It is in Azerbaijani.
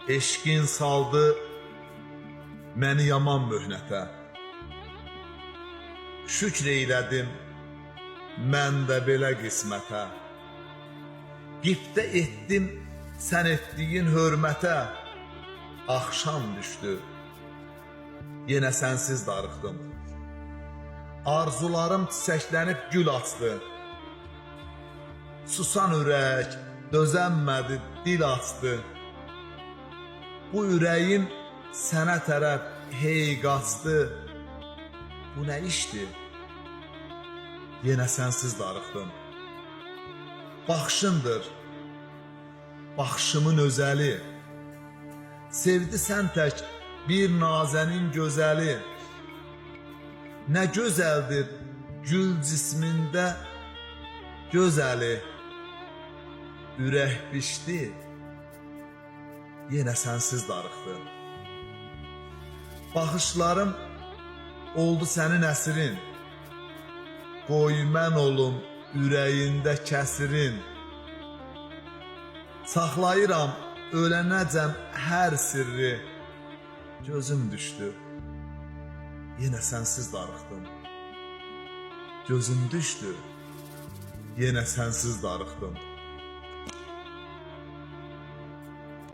Eşqin saldı məni yaman möhnətə. Şükr eylədim mən də belə qismətə. Qibtə etdim sən etdiyin hörmətə. Axşam düşdü, yenə sənsiz darıxdım. Arzularım çiçəklənib gül açdı. Susan ürək dözənmədi, dil açdı. Bu ürəyim sənə tərəf hey qaçdı. Bu nə işdir? Yenə sənsiz darıxdım. Baxışındır, baxışımın özəli. Sevdi sən tək bir nazənin gözəli. Nə gözəldir gül cismində gözəli. Ürək bişdi, yenə sənsiz darıxdı. Baxışlarım oldu sənin əsirin. Qoy mən olum ürəyində kəsirin. Saxlayıram ölənəcəm hər sirri. Gözüm düşdü, yenə sənsiz darıxdım. Gözüm düşdü, yenə sənsiz darıxdım.